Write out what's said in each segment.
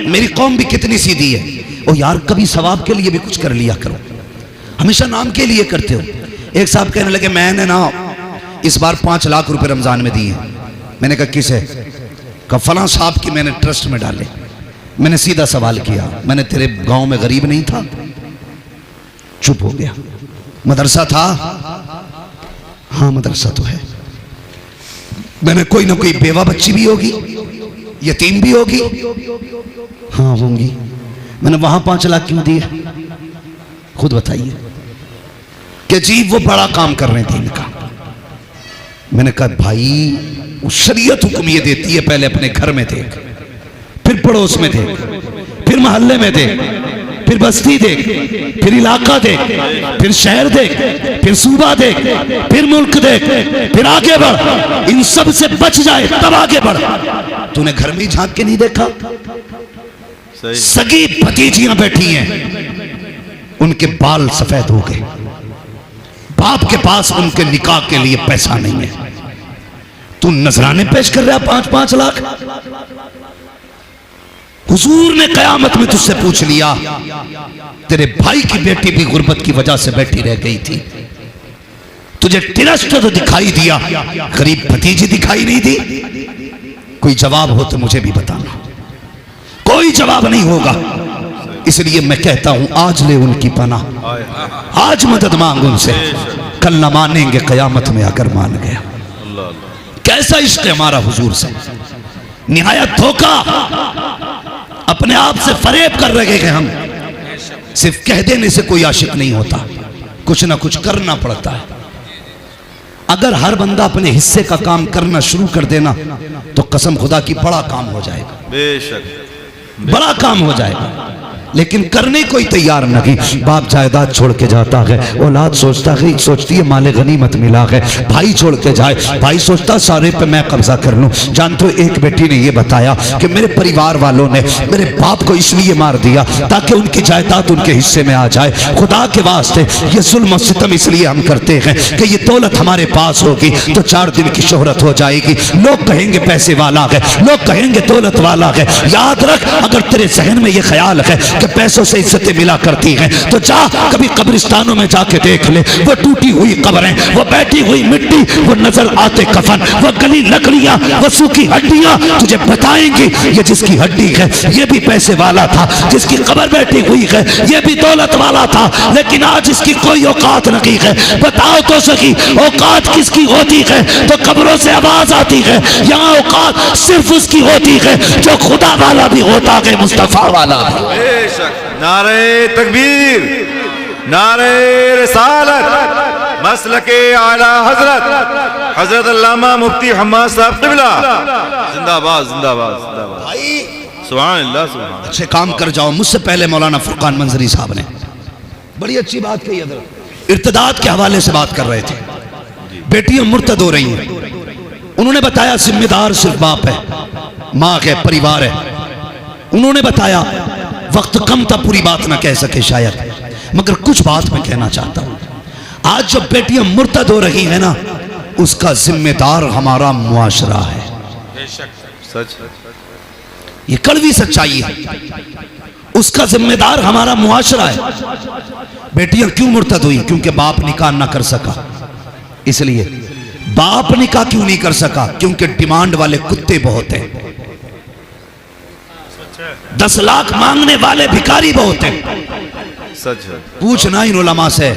मेरी कौम भी कितनी सीधी है। ओ यार, कभी सवाब के लिए भी कुछ कर लिया करो, हमेशा नाम के लिए करते हो। एक साहब कहने लगे मैंने ना इस बार 5 लाख रुपए रमजान में दिए। मैंने कहा किसे? कहा फलां साहब की मैंने ट्रस्ट में डाले। मैंने सीधा सवाल किया, मैंने तेरे गांव में गरीब नहीं था? चुप हो गया। मदरसा था? हाँ मदरसा तो है। मैंने कोई ना कोई बेवा बच्ची भी होगी, यतीम भी होगी? हाँ होंगी। मैंने वहां 5 लाख क्यों दिए? खुद बताइए। कि जी वो बड़ा काम कर रहे थे इनका। मैंने कहा भाई शरीयत हुक्म ये देती है, पहले अपने घर में देख, फिर पड़ोस में देख, फिर मोहल्ले में देख, फिर बस्ती देख, फिर इलाका देख, फिर शहर देख, फिर सूबा देख, फिर मुल्क देख, फिर आगे बढ़। इन सब से बच जाए तब आगे बढ़। तूने घर में ही झांक के नहीं देखा? सगी भतीजियां बैठी हैं, उनके बाल सफेद हो गए, बाप के पास उनके निकाह के लिए पैसा नहीं है। तू नजराने पेश कर रहा 5-5 लाख। हुजूर ने कयामत में तुझसे पूछ लिया, तेरे भाई की बेटी भी गुर्बत की वजह से बैठी रह गई थी, तुझे ट्रस्ट तो दिखाई दिया, गरीब भतीजी दिखाई नहीं दी? कोई जवाब हो तो मुझे भी बताना। कोई जवाब नहीं होगा। इसलिए मैं कहता हूं आज ले उनकी पनाह, आज मदद मांग उनसे, कल न मानेंगे कयामत में अगर मान गया। कैसा इश्क है हमारा हुजूर से, निहायत धोखा। अपने आप से फरेब कर रहे हैं हम। सिर्फ कह देने से कोई आशिक नहीं होता, कुछ ना कुछ करना पड़ता है। अगर हर बंदा अपने हिस्से का काम करना शुरू कर देना तो कसम खुदा की बड़ा काम हो जाएगा, बेशक बड़ा काम हो जाएगा। लेकिन करने कोई तैयार नहीं। बाप जायदाद छोड़ के जाता है, औलाद सोचती है माले गनीमत मिला है। भाई छोड़ के जाए, भाई सोचता सारे पे मैं कब्जा कर लूं। जानते हो एक बेटी ने ये बताया कि मेरे परिवार वालों ने मेरे बाप को इसलिए मार दिया ताकि उनकी जायदाद उनके हिस्से में आ जाए। खुदा के वास्ते ये जुल्म और सितम इसलिए हम करते हैं कि ये दौलत हमारे पास होगी तो 4 दिन की शोहरत हो जाएगी, लोग कहेंगे पैसे वाला है, लोग कहेंगे दौलत वाला है। याद रख, अगर तेरे जहन में ये ख्याल है कि पैसों से इज्जतें मिला करती हैं तो जा कभी कब्रिस्तानों में जाके देख ले, वो टूटी हुई कब्रें, वो बैठी हुई मिट्टी, वो नजर आते कफन, वो गली लकड़ियां, वो सूखी हड्डियां तुझे बताएंगी ये जिसकी हड्डी है ये भी पैसे वाला था, जिसकी कब्र बैठी हुई है ये भी दौलत वाला था, लेकिन आज इसकी कोई औकात नहीं है। बताओ तो सही औकात किसकी होती है? तो कब्रों से आवाज आती है। यहाँ औकात सिर्फ उसकी होती है जो खुदा वाला भी होता है, मुस्तफा वाला भी। नारे तकबीर, नारे रिसालत, मसलके आला हजरत हजरत अल्लामा मुफ्ती हम्माद साहब क़िबला जिंदाबाद जिंदाबाद जिंदाबाद। भाई सुभान अल्लाह सुभान। अच्छे काम कर जाओ। मुझसे पहले मौलाना फुरकान मंजरी साहब ने बड़ी अच्छी बात कही। इर्तिदाद के हवाले से बात कर रहे थे, बेटियां मुर्तद हो रही हैं। उन्होंने बताया जिम्मेदार सिर्फ बाप है, माँ है, परिवार है। उन्होंने बताया वक्त कम था पूरी बात ना कह सके शायद, मगर कुछ बात मैं कहना चाहता हूं। आज जो बेटियां मुर्तद हो रही हैं ना, उसका जिम्मेदार हमारा मुआशरा है। सच, ये कड़वी सच्चाई है। उसका जिम्मेदार हमारा मुआशरा है। बेटियां क्यों मुर्तद हुई? क्योंकि बाप निकाह ना कर सका। इसलिए बाप निकाह क्यों नहीं कर सका? क्योंकि डिमांड वाले कुत्ते बहुत हैं, 10 लाख मांगने वाले भिखारी बहुत हैं। सच है। पूछना इन उलमा से,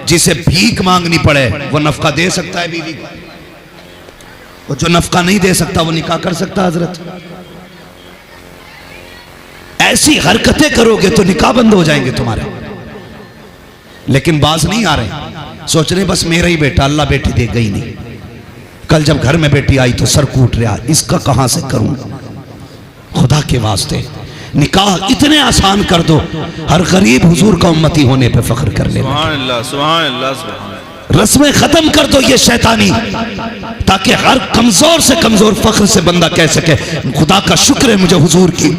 जिसे भीख मांगनी पड़े वो नफका दे सकता है बीवी को, और जो नफका नहीं दे सकता वो निकाह कर सकता है? हजरत ऐसी हरकतें करोगे तो निकाह बंद हो जाएंगे तुम्हारे। लेकिन बाज नहीं आ रहे, सोच रहे बस मेरा ही बेटा, अल्लाह बेटी दे गई नहीं। कल जब घर में बेटी आई तो सर कूट रहा, इसका कहां से करूं? खुदा के वास्ते निकाह इतने आसान कर दो, हर गरीब हुजूर का उम्मती होने पे फख्र कर ले। सुभान अल्लाह सुभान अल्लाह सुभान। रस्में खत्म कर दो ये शैतानी, ताकि हर कमजोर से कमजोर फख्र से बंदा कह सके खुदा का शुक्र है मुझे हुजूर की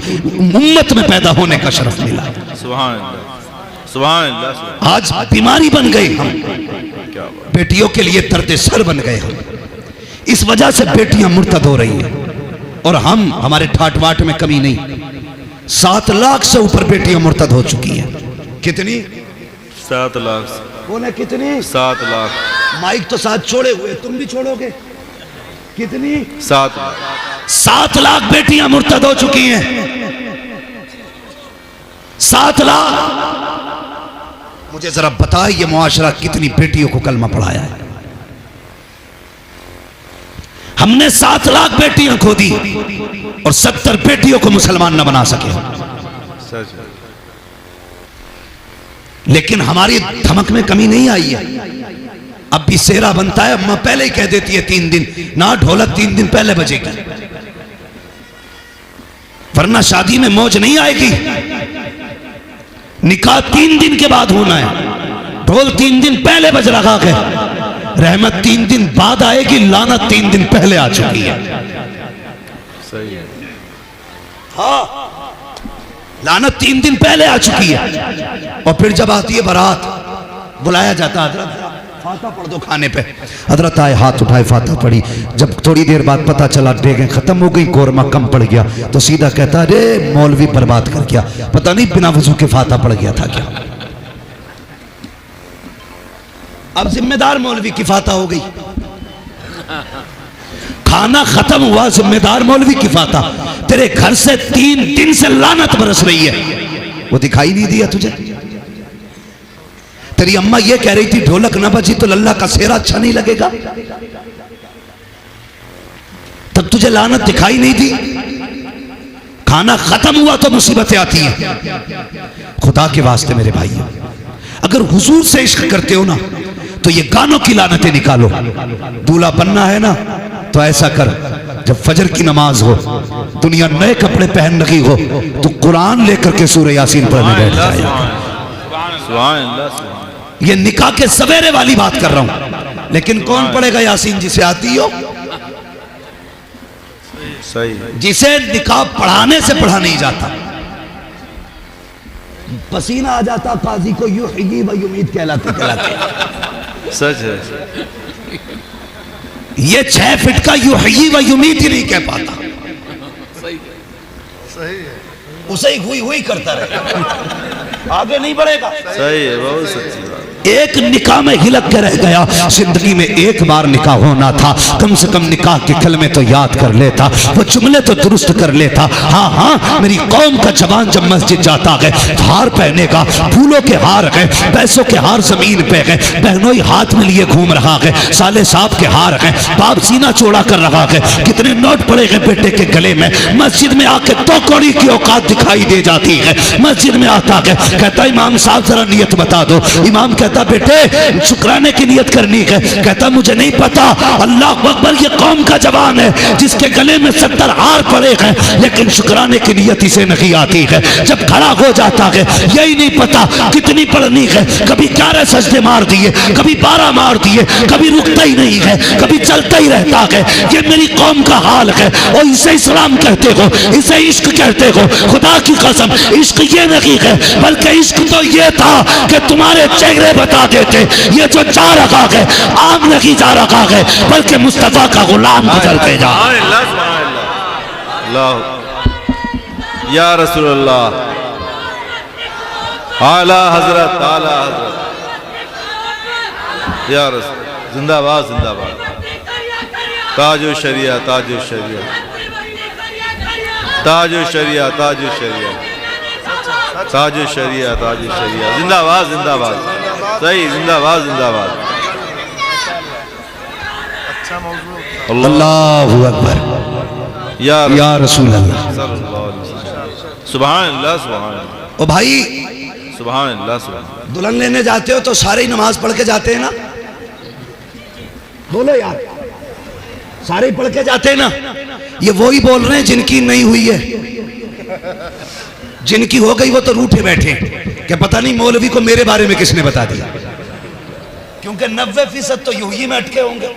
उम्मत में पैदा होने का शरफ मिला। सुभान अल्लाह सुभान अल्लाह। आज बीमारी बन गई हम, बेटियों के लिए दर्द सर बन गए हम। इस वजह से बेटियां मुर्तद हो रही हैं, और हम हमारे ठाट बाट में कमी नहीं। 7 लाख से ऊपर बेटियां मुर्तद हो चुकी हैं। कितनी? 7 लाख। बोले कितनी? 7 लाख। माइक तो साथ छोड़े हुए, तुम भी छोड़ोगे। कितनी? 7 लाख। 7 लाख बेटियां मुर्तद हो चुकी हैं। 7 लाख। मुझे जरा बताए ये मुआशरा कितनी बेटियों को कलमा पढ़ाया है? हमने 7 लाख बेटियां खो दी और 70 बेटियों को मुसलमान न बना सके। सच है। लेकिन हमारी धमक में कमी नहीं आई है। अब भी सेहरा बनता है, अम्मा पहले ही कह देती है 3 दिन ना, ढोलक 3 दिन पहले बजेगी, वरना शादी में मौज नहीं आएगी। निकाह 3 दिन के बाद होना है, ढोल 3 दिन पहले बज रखा है, रहमत 3 दिन बाद आएगी, लानत 3 दिन पहले आ चुकी है। सही है। हाँ, लानत 3 दिन पहले आ चुकी है। और फिर जब आती है बारात, बुलाया जाता है, हजरत फाता पढ़ दो खाने पे। हजरत आए, हाथ उठाए, फाता पढ़ी। जब थोड़ी देर बाद पता चला डेगें खत्म हो गई, कोरमा कम पड़ गया, तो सीधा कहता अरे मौलवी बर्बाद कर गया, पता नहीं बिना वजू के फाता पड़ गया था क्या। अब जिम्मेदार मौलवी की फाता हो गई, खाना खत्म हुआ, जिम्मेदार मौलवी की फाता। तेरे घर से 3 दिन से लानत बरस रही है, वो दिखाई नहीं दिया तुझे? तेरी अम्मा ये कह रही थी ढोलक ना बजी तो लल्ला का सेहरा अच्छा नहीं लगेगा, तब तुझे लानत दिखाई नहीं दी। खाना खत्म हुआ तो मुसीबतें आती हैं। खुदा के वास्ते मेरे भाई, अगर हुजूर से इश्क करते हो ना तो ये गानों की लानतें निकालो। दूल्हा बनना है ना तो ऐसा कर, जब फजर की नमाज हो, दुनिया नए कपड़े पहन रही हो, तो कुरान लेकर के सूरह यासीन पढ़ने बैठ जाए। ये निकाह के सवेरे वाली बात कर रहा हूं, लेकिन कौन पढ़ेगा यासीन? जिसे आती हो, सही। जिसे निकाह पढ़ाने से पढ़ा नहीं जाता। पसीना आ जाता काजी को, युही व युमीद कहलाते कहलाते। सच है। ये 6 फीट का युही व युमीद ही नहीं कह पाता, सही है। उसे ही हुई हुई करता रहे, आगे नहीं बढ़ेगा। सही है, बहुत सच्ची बात। एक निकाह में हिलक के रह गया, जिंदगी में एक बार निकाह होना था, कम से कम निकाह के कलमे तो याद कर लेता, वो जुमले तो दुरुस्त कर लेता। हाँ हाँ, मेरी कौम का जवान जब मस्जिद जाता है, हार पहनेगा, फूलों के हार गए, पैसों के हार जमीन पे गए, बहनोई हाथ में लिए घूम रहा है, साले साहब के हार गए, बाप सीना चौड़ा कर रहा है, कितने नोट पड़े गए बेटे के गले में। मस्जिद में आके 2 कौड़ी की औकात दिखाई दे जाती है। मस्जिद में आता है, कहता इमाम साहब जरा नियत बता दो। इमाम कहता बेटे शुक्राने की नियत करनी है। कहता मुझे नहीं पता। अल्लाह अकबर, ये कौम का जवान है जिसके गले में 70 हार पड़े हैं, लेकिन शुक्राने की नियत इसे नहीं आती है। जब खड़ा हो जाता है, यही नहीं पता कितनी पढ़नी है, कभी 11 सजदे मार दिए, कभी 12 मार दिए, कभी रुकता ही नहीं है, कभी चलता ही रहता है। ये मेरी कौम का हाल है। और इसे इस्लाम कहते हो, इसे इश्क कहते हो। खुदा की कसम, इश्क ये नहीं है, बल्कि इश्क तो ये था कि तुम्हारे चेहरे बता देते ये जो जा रखा है आग नहीं जा रखा है, बल्कि मुस्तफा का गुलाम गुजर के जा। या रसूल अल्लाह, आला हजरत, आला हजरत, या रसूल, जिंदाबाद जिंदाबाद। ताजो शरिया, ताजो शरिया, ताजो शरिया, ताजो शरिया, ताजो शरिया, ताजो शरिया, जिंदाबाद जिंदाबाद। सही, जिंदाबाद जिंदाबाद। अल्लाहु अकबर, या रसूल अल्लाह, सुभान अल्लाह, सुभान अल्लाह। ओ भाई, सुभान अल्लाह, सुभान। दुल्हन लेने जाते हो तो सारे ही नमाज पढ़ के जाते हैं ना? बोलो यार, सारे ही पढ़ के जाते हैं ना? ये वो ही बोल रहे हैं जिनकी नहीं हुई है। जिनकी हो गई वो तो रूठे बैठे कि पता नहीं मौलवी को मेरे बारे में किसने बता दिया, क्योंकि 90% तो यूं ही में अटके होंगे,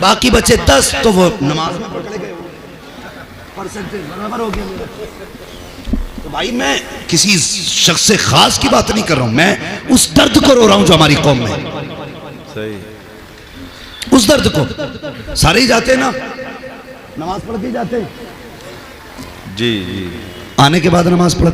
बाकी बचे 10 तो वो नमाज में पकड़े गए, परसेंटेज बराबर हो गया मेरा। तो भाई मैं किसी शख्स से खास की बात नहीं कर रहा हूं, मैं उस दर्द को रो रहा हूं जो हमारी कौम में। सही, उस दर्द को। सारे ही जाते हैं ना, नमाज पढ़ के जाते हैं। जी जी। आने के बाद नमाज पढ़